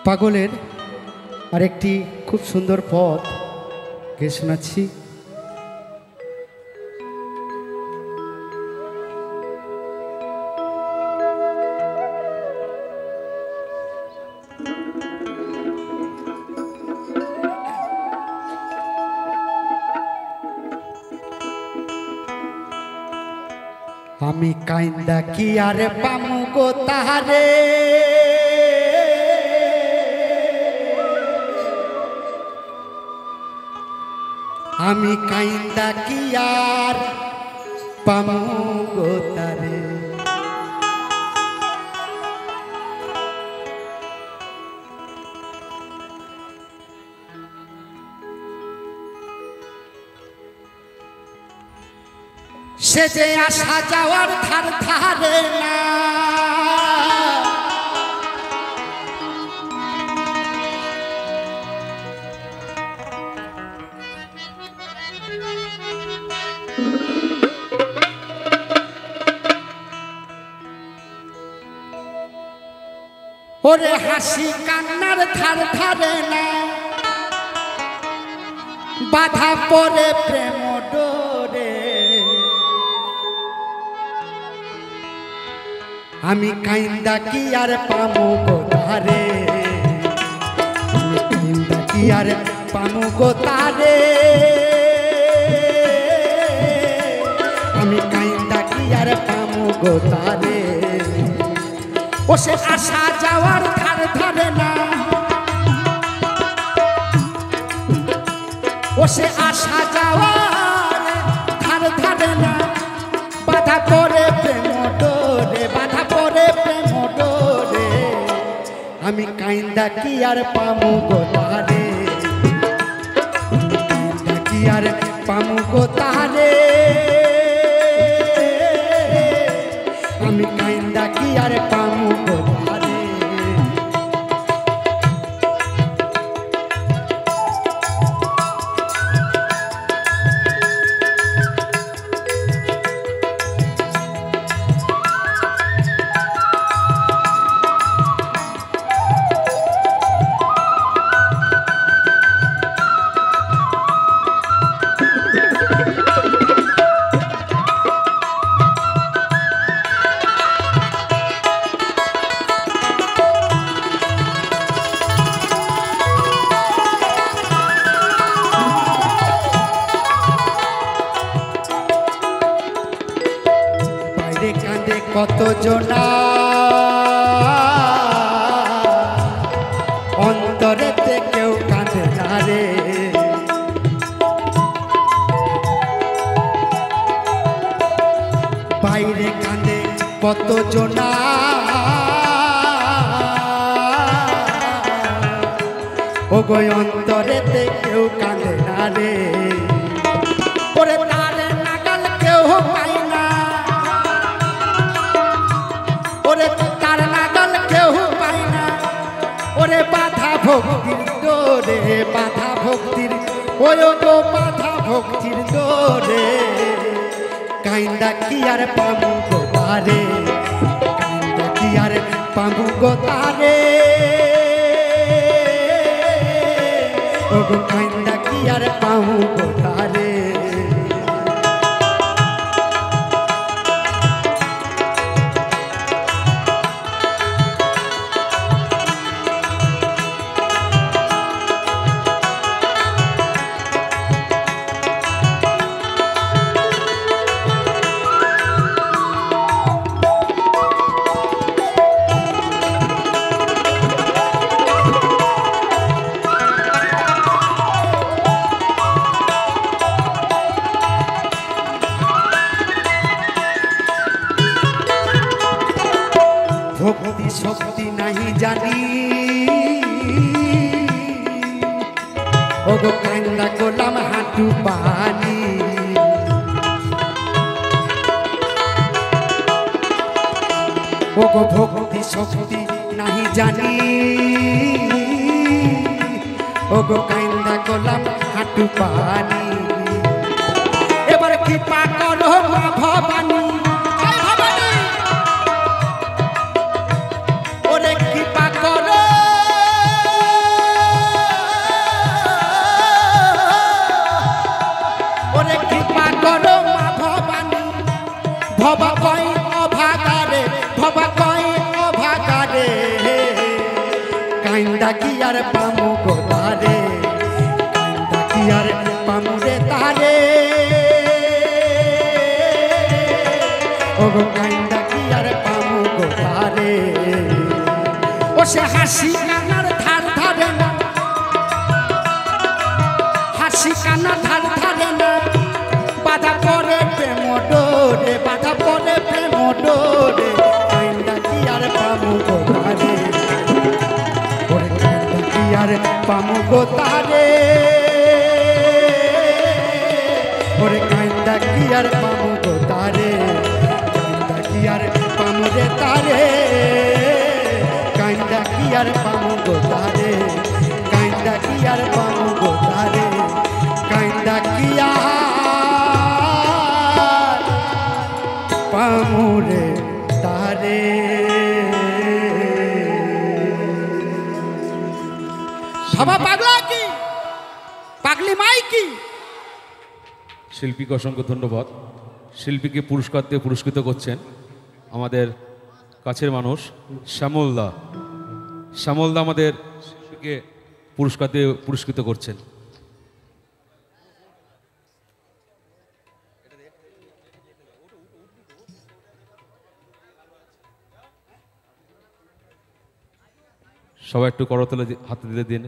পাগলের আরেকটি খুব সুন্দর পদ গে শোনাচ্ছি। আমি কাইন্দা কি আর পামু গো তাহারে, আমি কাইন্দা কি আর পামু গো তারে। সে যে আসা যাওয়ার ধার ধারে না, ওরে হাসি কান্নার ধার ধারে না, বাধা পড়ে প্রেম ডোরে। আমি কাইন্দা কি আর পামু গো তারে, আমি কাইন্দা কি আর পামু গো তারে, আমি কাইন্দা কি আর পামু গো তারে। ও সে আসা যাওয়ার ধার ধারে না, ও সে আসা যাওয়ার ধার ধারে না, বাধা পড়ে প্রেম ডোরে, বাধা পড়ে প্রেম ডোরে। আমি কাইন্দা কি আর পামু গো তারে, কাইন্দা কি আর পামু গো তারে, আমি কাইন্দা কি আর পামু গো তারে। কত জনা অন্তরেতে কেউ কাঁদে না রে, বাইরে কাঁদে কত জনা, ও গো অন্তরেতে কেউ কাঁদে না রে। ওরে তারে নাগাল কেউ পাই না, ওরে তার নাগাল কেউ পাই না, ওরে বাধা ভক্তির দোরে, বাধা ভক্তির, ওই গো বাধা ভক্তির দোরে। কাইন্দা কি আর পামু গো তারে, কাইন্দা কি আর পামু গো তারে, ও গো কাইন্দা কি আর পামু গো তারে। শক্তি নাহি জানি ওগো কান্দা গোলাম হাঁটু পানি ওগো ভক্তি শক্তি নাহি জানি ওগো কান্দা গোলাম হাঁটু পানি এবার কৃপা করো মা ভবানী ওরে কৃপা করো ওরে কৃপা করো মা ভবানী ভবা কয় অভাগারে ভবা কয় অভাগারে কান্দা কি আর পামু গো তারে কান্দা কি আর পামু রে তারে ওগো কান্দা কি আর পামু গো তারে ও সে হাসি কানার ধার ধারে না হাসি কানার ধার ধারে না বাধা পড়ে প্রেম ডোরে বাধা পড়ে প্রেম ডোরে কান্দা কি আর পামু গো তারে ওরে কান্দা কি আর পামু গো তারে ওরে কান্দা কি আর পামু গো তারে কান্দা কি আর পামু রে তারে কান্দা কি আর পামু গো তারে কান্দা কি আর পামু গো তারে কান্দা কি আর পামু রে তারে সভা পাগলা কি পাগলি মাই কি শিল্পীকে অসংখ্য ধন্যবাদ শিল্পীকে পুরস্কার দিয়ে পুরস্কৃত করছেন আমাদের কাছের মানুষ শ্যামলদা শ্যামলদা আমাদের শিল্পীকে পুরস্কার দিয়ে পুরস্কৃত করছেন সবাই একটু করতলে হাতে দিলে দিন